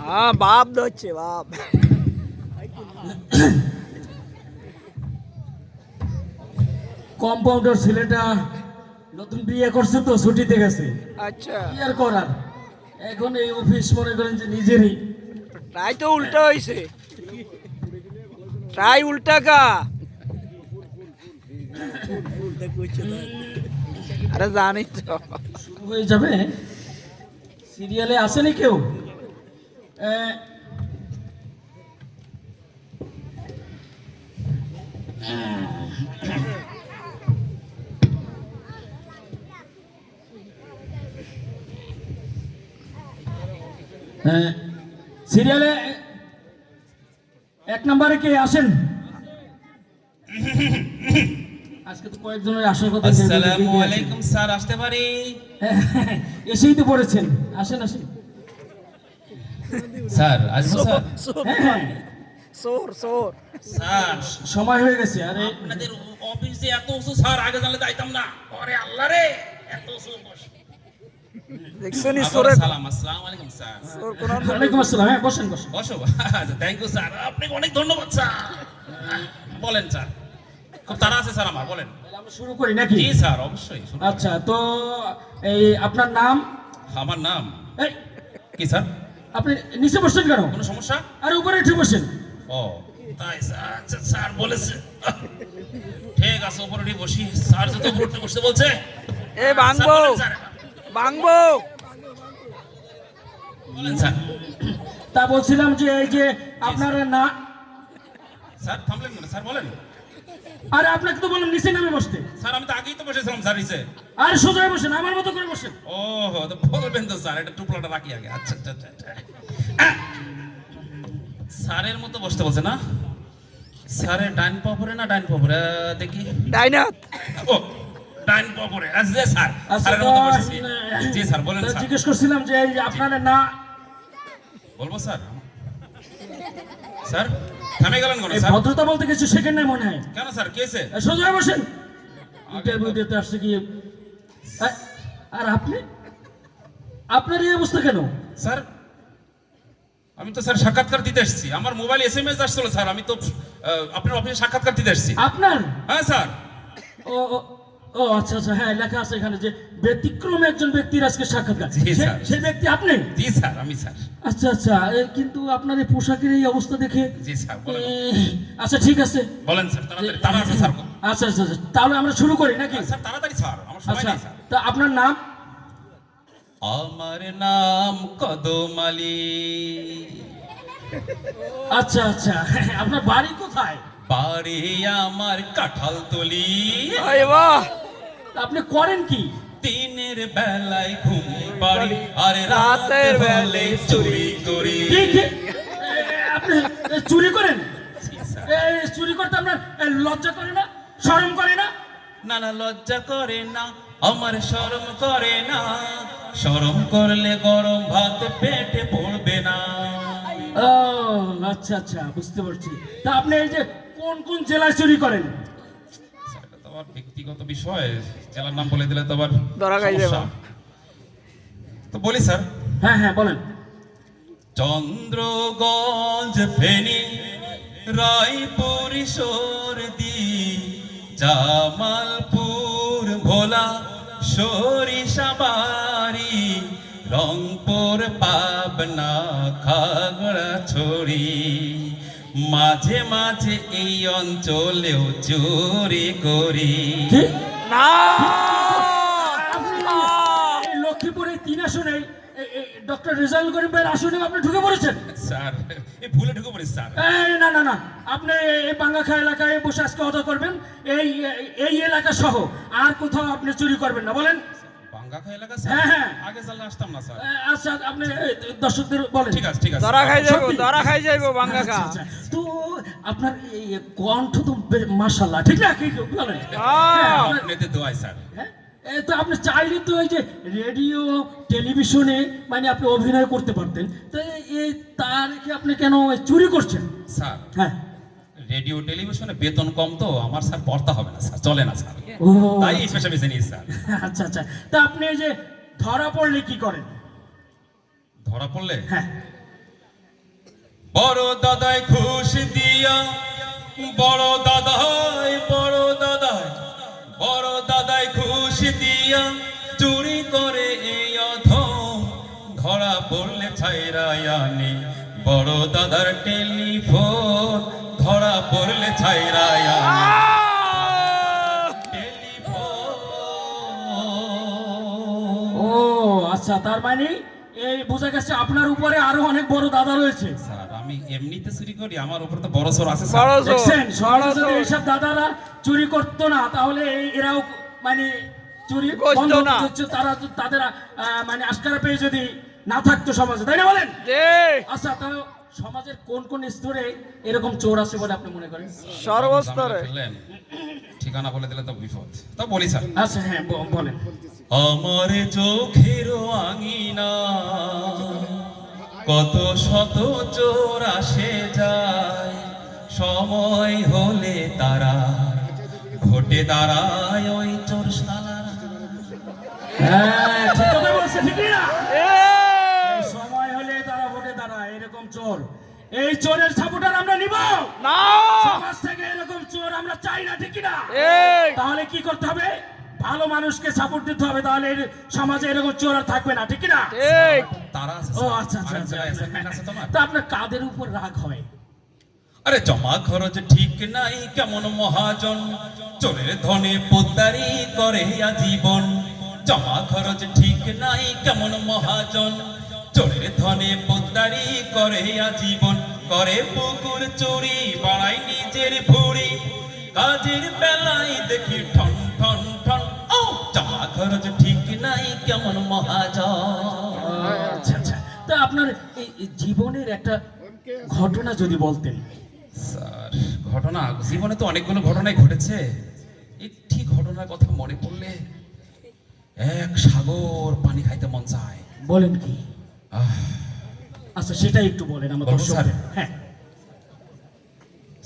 হ্যাঁ বাপ ধরছে বাপ। কম্পাউন্ডার ছেলেটা নতুন বিয়ে করছে তো ছুটিতে গেছে। আচ্ছা কি আর করার, এখন এই অফিস মনে করেন যে নিজেরই। ট্রাই তো উল্টা হয়েছে, ট্রাই উল্টা কা। আরে জানি তো শুরু হয়ে যাবে। সিরিয়ালে আসেনি কেউ? সিরিয়ালে 1 নম্বরে কে আসেন? আজকে তো কয়েকজনের আসার কথা। আসসালামু আলাইকুম স্যার, আসতে পারি? এসেই তো পড়েছেন, আসেন আসেন। স্যার আসবো স্যার? হ্যাঁ সোর সোর স্যার সময় হয়ে গেছে। আরে আপনাদের অফিসে এত উঁচু স্যার, আগে জানলে যাইতাম না। আরে আল্লাহ রে, এত উঁচু দেখছনি সোরে সালাম। আসসালামু আলাইকুম স্যার। সোর কোরআন ওয়ালাইকুম আসসালাম। হ্যাঁ বসেন বসেন। বসো। আচ্ছা, থ্যাংক ইউ স্যার, আপনাকে অনেক ধন্যবাদ স্যার। বলেন স্যার। খুব তাড়া আছে স্যার আমার, বলেন। তাহলে আমরা শুরু করি নাকি? জি স্যার, অবশ্যই শুনুন। আচ্ছা, তো এই আপনার নাম? আমার নাম এই কি স্যার? আপনি নিচে বসছেন কেন? কোনো সমস্যা? আর উপরে উঠে বসেন। ও তাই স্যার, আচ্ছা স্যার বলেছে। ঠিক আছে, উপরে উঠে বসি। স্যার যত উপরে উঠতে বসতে বলছে। এ ভাঙবো ভাঙবো। বলেন স্যার। তা বলছিলাম যে এই যে আপনার না, স্যার থামলেন কেন স্যার, বলেন। আরে আপনাকে তো বললাম নিচে নামে বসতে। স্যার আমি তো আগেই তো বসেছিলাম স্যার নিচে। আর সোজা হয়ে বসেন, আমার মতো করে বসেন। ও তো বলবেন তো স্যার, এটা টুপলাটা রাখি আগে। আচ্ছা আচ্ছা আচ্ছা। স্যারের মতো বসতে বলছে না? স্যারের ডাইন পপরে না ডাইন পপরে দেখি। ডাইনাত ও ডাইন পপরে। আচ্ছা স্যার, আচ্ছা, স্যারের মতো বসেছি। জি স্যার বলেন তা স্যার। জিজ্ঞেস করছিলাম যে এই যে আপনার না। বলবো স্যার? স্যার থামে গেলেন কেন এই স্যার? ভদ্রতা বলতে কিছু শেখেন নাই মনে হয়। কেন স্যার, কি হয়েছে? সোজা হয়ে বসেন। ইন্টারভিউ দিতে আসছে কি? আর আপনি, আপনার এই অবস্থা কেন? স্যার আমি তো স্যার সাক্ষাৎকার দিতে এসেছি। আমার মোবাইল এসএমএস আসছিল স্যার, আমি তো আপনার অফিসে সাক্ষাৎকার দিতে এসেছি। আপনার? হ্যাঁ স্যার। ও ও ও আচ্ছা আচ্ছা, হ্যাঁ লেখা আছে এখানে যে ব্যতিক্রম একজন ব্যক্তির আজকে সাক্ষাৎকার। জি, স্যার। সেই ব্যক্তি আপনি? জি স্যার, আমি স্যার। আচ্ছা আচ্ছা, কিন্তু আপনার এই পোশাকের এই অবস্থা দেখে। জি স্যার বলেন। আচ্ছা ঠিক আছে, বলেন স্যার, তাড়াতাড়ি তাড়া আছে স্যার। আচ্ছা আচ্ছা আচ্ছা, তাহলে আমরা শুরু করি নাকি? স্যার তাড়াতাড়ি স্যার, আমার সময় আচ্ছা, নেই স্যার। তা আপনার নাম? আমার নাম কদম আলী। আচ্ছা আচ্ছা, আপনার বাড়ি কোথায়? বাড়ি আমার কাঁঠালতলি। আরে বাহ। আপনি করেন কি? দিনের বেলায় ঘুম পাড়ি, আর রাতের রাতের বেলায় বেলায় চুরি করি। কি কি? আপনি চুরি করেন? জি, স্যার। চুরি করতে আপনার লজ্জা করে না, শরম করে না? না না, লজ্জা করে না, আমার শরম করে না। শরম করলে গরম ভাত পেটে পড়বে না। ও আচ্ছা আচ্ছা, বুঝতে পারছি। তা আপনি এই যে কোন কোন জেলায় চুরি করেন? স্যার, এটা তো আবার ব্যক্তিগত বিষয়, জেলার নাম বলে দিলে তো আবার ধরা খাই যাবে। সমস্যা। তো বলি স্যার। হ্যাঁ হ্যাঁ বলেন। চন্দ্রগঞ্জ, ফেনী, রায়পুর, সরদি, জামালপুর, ভোলা, সরিষাবাড়ি, রংপুর, পাবনা, খাগড়াছড়ি, মাঝে মাঝে এই অঞ্চলেও চুরি করি। কি? না আপনি এই লক্ষ্মীপুরে 3 আসনে ডক্টর রেজাউল করিম ভাইয়ের আসনে আপনি ঢুকে পড়েছেন? স্যার এই ভুলে ঢুকে পড়ি স্যার। না না না, আপনি এই বাঙ্গাখা এলাকায় বসে আজকে হত্যা করবেন। এই এই এলাকা সহ আর কোথাও আপনি চুরি করবেন না, বলেন। বাঙ্গাখা এলাকা হ্যাঁ, স্যার? হ্যাঁ। আগে জানলে আসতাম না স্যার। আচ্ছা আপনি দর্শকদের বলেন। ঠিক আছে ঠিক আছে। ধরা খাই যাইবো, সত্যি? ধরা খাই যাইবো বাঙ্গা আচ্ছা, খা। আচ্ছা। তো আপনার এই কণ্ঠ তো মাশাআল্লাহ, ঠিক না? কি বলেন? হ্যাঁ। আপনাদের দোয়াই স্যার। হ্যাঁ? তো আপনি চাইলে তো এই যে রেডিও টেলিভিশনে মানে আপনি অভিনয় করতে পারতেন। তো এই তা রেখে আপনি কেন চুরি করছেন? স্যার হ্যাঁ, রেডিও টেলিভিশনে বেতন কম তো আমার স্যার, পড়তা হবে না স্যার, চলে না স্যার। ও তাই স্পেশাল বেছে নিয়েছি স্যার। আচ্ছা আচ্ছা, তা আপনি এই যে ধরা পড়লে কি করেন? ধরা পড়লে হ্যাঁ, বড় দাদাই ঘুষ দিয়া, বড় দাদাই, বড় দাদাই, বড় দাদাই ঘুষ দিয়া চুরি করে এই অধম, ধরা পড়লে ছাইরাই আনি বড় দাদার টেলিফোন, ধরা পড়লে ছাইরাই আনি ও আচ্ছা, তার মানে এই বোঝা গেছে আপনার উপরে আরো অনেক বড় দাদা রয়েছে। স্যার আমি এমনিতে চুরি করি, আমার উপর তো বড় সর আছে স্যার। বড় জোর। দেখছেন, সমাজে বড় যদি জোর। এইসব দাদারা চুরি করতো না তাহলে এরাও মানে চুরি করতো বন্ধ না। হচ্ছে, তারা তাদের মানে আস্কারা পেয়ে যদি না থাকতো সমাজে, তাই না বলেন? যে আচ্ছা, তো সমাজের কোন কোন স্তরে এরকম চোর আছে বলে আপনি মনে করেন? সর্বস্তরে। ফেললেন, ঠিকানা বলে দিলে তো বিপদ। তো বলি স্যার, আচ্ছা হ্যাঁ, বলেন। আমার চোখের আঙিনা কত শত চোর আসে যায়, সময় হলে তারা ভোটে দাঁড়ায় ওই চোর শালারা। হ্যাঁ, ঠিক কথা বলছে, ঠিক না? এই, সময় হলে তারা ভোটে দাঁড়ায়, এরকম চোর, এই চোরের সাপোর্টার আমরা নিব না। সমাজ থেকে। এরকম চোর আমরা চাই না, ঠিক না? এই, তাহলে কি করতে হবে? ভালো মানুষকে সাপোর্ট দিতে হবে, তাহলে এই সমাজে এরকম চোর আর থাকবে না, ঠিক না? ঠিক। তারা আছে ও স্যার। আচ্ছা আচ্ছা আরেক আচ্ছা। জায়গায় assignment আছে তোমার? তা আপনার কাদের উপর রাগ হয়? আরে জমা খরচ ঠিক নাই কেমন মহাজন, চোরের ধনে পোদ্দারি করে আজীবন। জমা খরচ ঠিক নাই কেমন মহাজন, চোরের ধনে পোদ্দারি করে আজীবন। করে পুকুর চুরি, বাড়াই নিজের ভুড়ি, কাজের বেলায় দেখি ঠন ঠন ঠন। ও জমা খরচ ঠিক নাই কেমন মহাজন। আচ্ছা আচ্ছা, তা আপনার এই জীবনের একটা ঘটনা যদি বলতেন। স্যার ঘটনা, জীবনে তো অনেকগুলো ঘটনাই ঘটেছে। একটি ঘটনার কথা মনে পড়লে এক সাগর পানি খাইতে মন চায়। বলেন কি? আহ, আচ্ছা, সেটাই একটু বলেন আমার বলবো দর্শকদের। স্যার? হ্যাঁ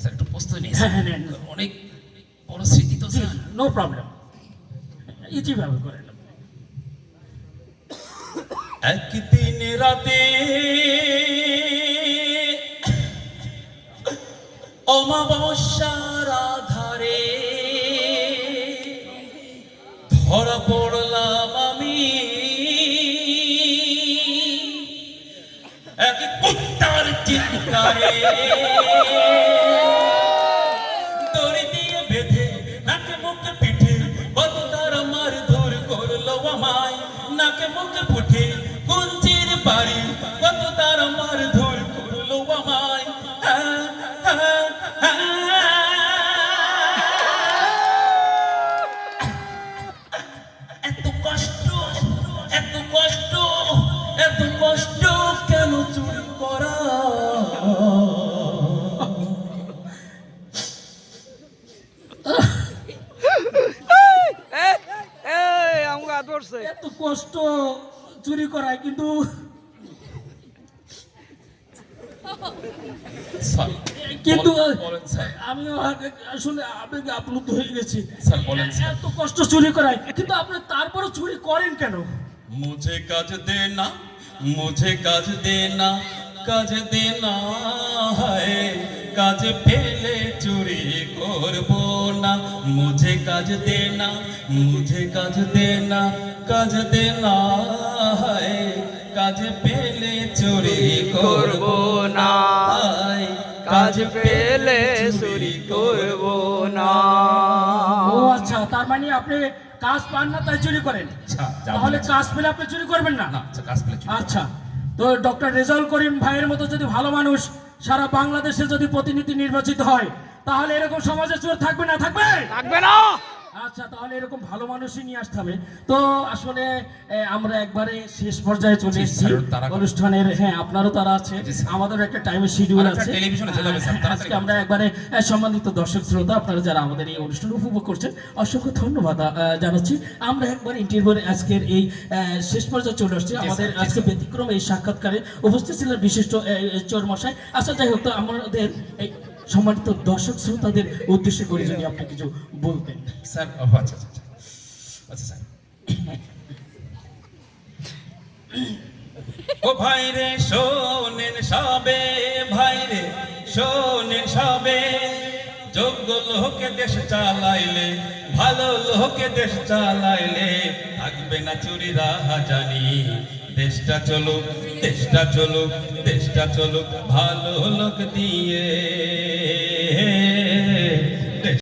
স্যার একটু প্রস্তুতি নেই হ্যাঁ স্যার। হ্যাঁ, নেন। অনেক বড় স্মৃতি তো জি, স্যার। নো প্রবলেম, ইজি ভাবে করেন। একদিন রাতে অমাবস্যার আধারে ধরা পড়লাম আমি এক কুত্তার চিৎকারে। দড়ি দিয়ে বেঁধে নাকে মুখে পিঠে কত তার মারধর করলো আমায়, নাকে মুখে পুঠে কুঞ্চির বাড়ি কত তার মারধর করলো আমায়। হ্যাঁ, হ্যাঁ, হ্যাঁ। এত কষ্ট, এত কষ্ট, এত কষ্ট কেন চুরি করা? এই, আমগো হাত পড়ছে। এত কষ্ট চুরি করায়, কিন্তু স্যার, কিন্তু বলেন স্যার। আমিও আসলে আবেগে আপ্লুত হয়ে গেছি। স্যার, বলেন স্যার। এত কষ্ট চুরি করায়, কিন্তু আপনি তারপরও চুরি করেন কেন? मुझे काज देना, मुझे काज देना, काज देना है, काज पेले चोरी करबो ना। मुझे काज देना, मुझे काज देना, काज देना है, काज पेले चोरी करबो ना। কাজ পেলে চুরি করব না। ও আচ্ছা, তার মানে আপনি কাজ পান না তাই চুরি করেন? আচ্ছা, যা তাহলে বলেছেন। কাজ পেলে আপনি চুরি করবেন না? না, আচ্ছা, কাজ পেলে চুরি করবো। আচ্ছা, তো ডক্টর রেজাউল করিম ভাইয়ের মতো যদি ভালো মানুষ সারা বাংলাদেশে যদি প্রতিনিধি নির্বাচিত হয়, তাহলে এরকম সমাজে চোর থাকবে না? থাকবে? থাকবে না। আচ্ছা, তাহলে এরকম ভালো মানুষই নিয়ে আসতে হবে। তো আসলে আমরা একবারে শেষ পর্যায়ে চলে জি, এসেছি স্যার, তারা- অনুষ্ঠানের। হ্যাঁ, আপনারও তারা আছে, জি, স্যার। আমাদেরও একটা টাইমের শিডিউল আরেকটা আছে। টেলিভিশনে যেতে হবে, স্যার, হ্যাঁ, তাড়াতাড়ি আজকে আমরা একবারে সম্মানিত দর্শক শ্রোতা, আপনারা যারা আমাদের এই অনুষ্ঠান উপভোগ করছেন, অসংখ্য ধন্যবাদ জানাচ্ছি। আমরা একবার ইন্টারভিউর আজকের এই শেষ পর্যায়ে চলে আসছি। আমাদের স্যার, জি, আজকে স্যার। ব্যতিক্রম এই সাক্ষাৎকারে উপস্থিত ছিলেন বিশিষ্ট চোর মশাই। আচ্ছা, যাই হোক, তো আমাদের এই সম্মানিত দর্শক শ্রোতাদের উদ্দেশ্য করে যদি আপনি কিছু বলতেন। স্যার আচ্ছা আচ্ছা আচ্ছা আচ্ছা স্যার ও ভাইরে শোনেন সবে, ভাইরে শোনেন সবে, যোগ্য লোকে দেশ চালাইলে, ভালো লোকে দেশ চালাইলে থাকবে না চুরি রাহাজানি। দেশটা চলুক, দেশটা চলুক, দেশটা চলুক ভালো লোক দিয়ে।